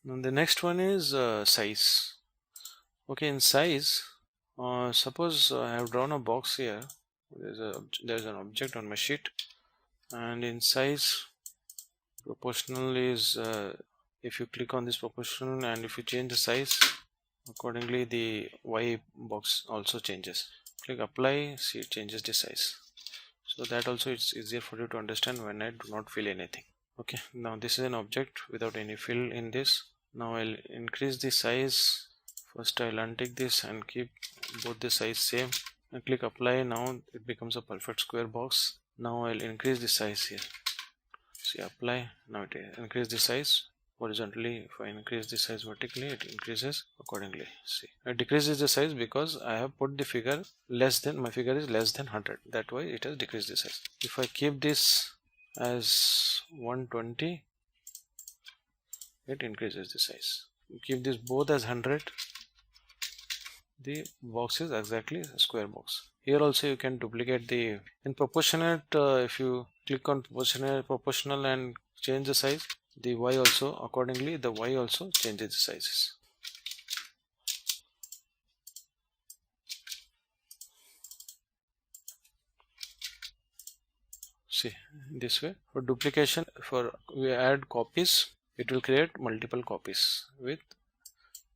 Now the next one is size. Okay, in size, suppose I have drawn a box here. There's an object on my sheet, and in size, proportional is if you click on this proportional and if you change the size, accordingly the Y box also changes. Click apply, see it changes the size. So that also it's easier for you to understand when I do not fill anything. Okay, now this is an object without any fill in this. Now I'll increase the size. First I'll untick this and keep both the size same and click apply. Now it becomes a perfect square box. Now I'll increase the size here. See, apply. Now it increase the size horizontally. If I increase the size vertically, it increases accordingly. See, it decreases the size because I have put the figure less than, my figure is less than 100. That way it has decreased the size. If I keep this as 120, it increases the size. Keep this both as 100, the box is exactly a square box. Here also you can duplicate the, in proportionate, if you click on proportional and change the size, the Y also, accordingly the Y also changes the sizes. See, this way for duplication, for we add copies, it will create multiple copies with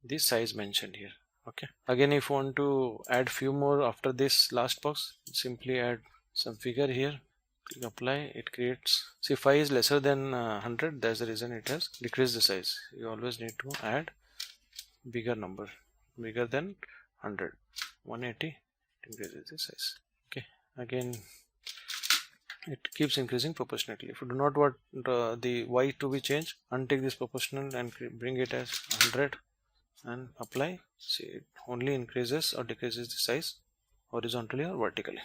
the size mentioned here. Okay, again if you want to add few more after this last box, simply add some figure here, click apply, it creates. See, 5 is lesser than 100, that's the reason it has decreased the size. You always need to add bigger number, bigger than 100. 180 increases the size. Okay, again it keeps increasing proportionately. If you do not want the Y to be changed, untick this proportional and bring it as 100 and apply. See, it only increases or decreases the size horizontally or vertically.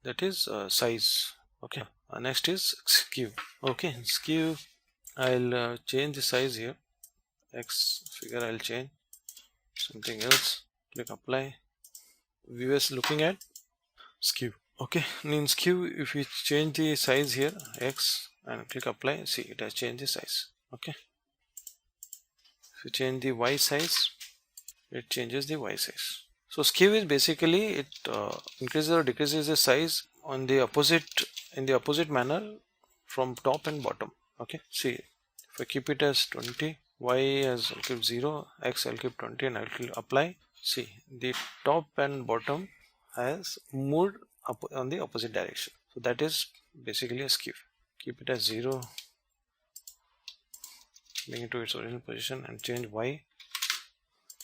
That is size. Okay, next is skew. Okay, skew, I'll change the size here. X figure I'll change something else. Click apply. We were looking at skew. Okay, in skew, if you change the size here, X, and click apply, see it has changed the size. Okay, if you change the Y size, it changes the Y size. So skew is basically it increases or decreases the size on the opposite, in the opposite manner from top and bottom. Okay, see, if I keep it as 20, Y as I'll keep 0, X I'll keep 20 and I'll click apply. See, the top and bottom has moved up on the opposite direction. So that is basically a skew. Keep it as 0, bring it to its original position and change Y.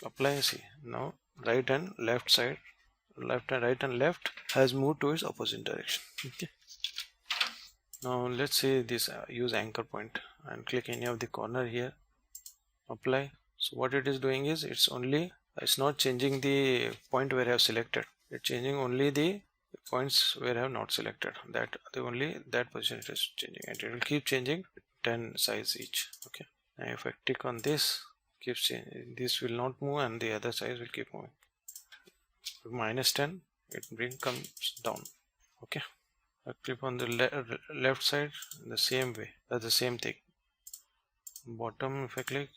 Apply. See, now right and left side, left and right and left has moved to its opposite direction. Okay, now let's say this use anchor point and click any of the corner here, apply. So what it is doing is it's not changing the point where I have selected, it's changing only the points where I have not selected. That position it is changing, and it will keep changing 10 size each. Okay, now if I click on this, keeps changing, this will not move and the other size will keep moving. -10, it comes down. Okay, I click on the left side the same way, that's the same thing. Bottom, if I click,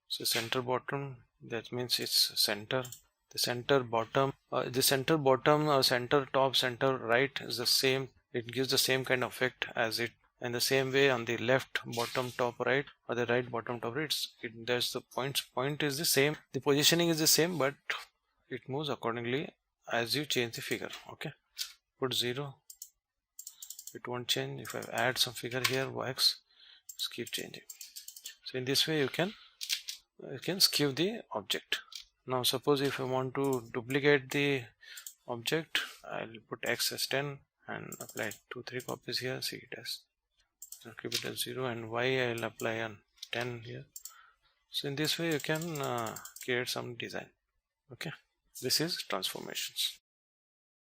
so center bottom, that means it's center. The center bottom, center top, center right is the same. It gives the same kind of effect as it. And the same way on the left bottom top right or the right bottom top right, there's the point is the same, the positioning is the same, but it moves accordingly as you change the figure. Okay, put 0, it won't change. If I add some figure here, X, just keep changing. So in this way you can skew the object. Now suppose if I want to duplicate the object, I'll put X as 10 and apply 2-3 copies here. See, it has, I'll keep it as 0, and Y I'll apply on 10 here. So in this way you can create some design. Okay, this is transformations.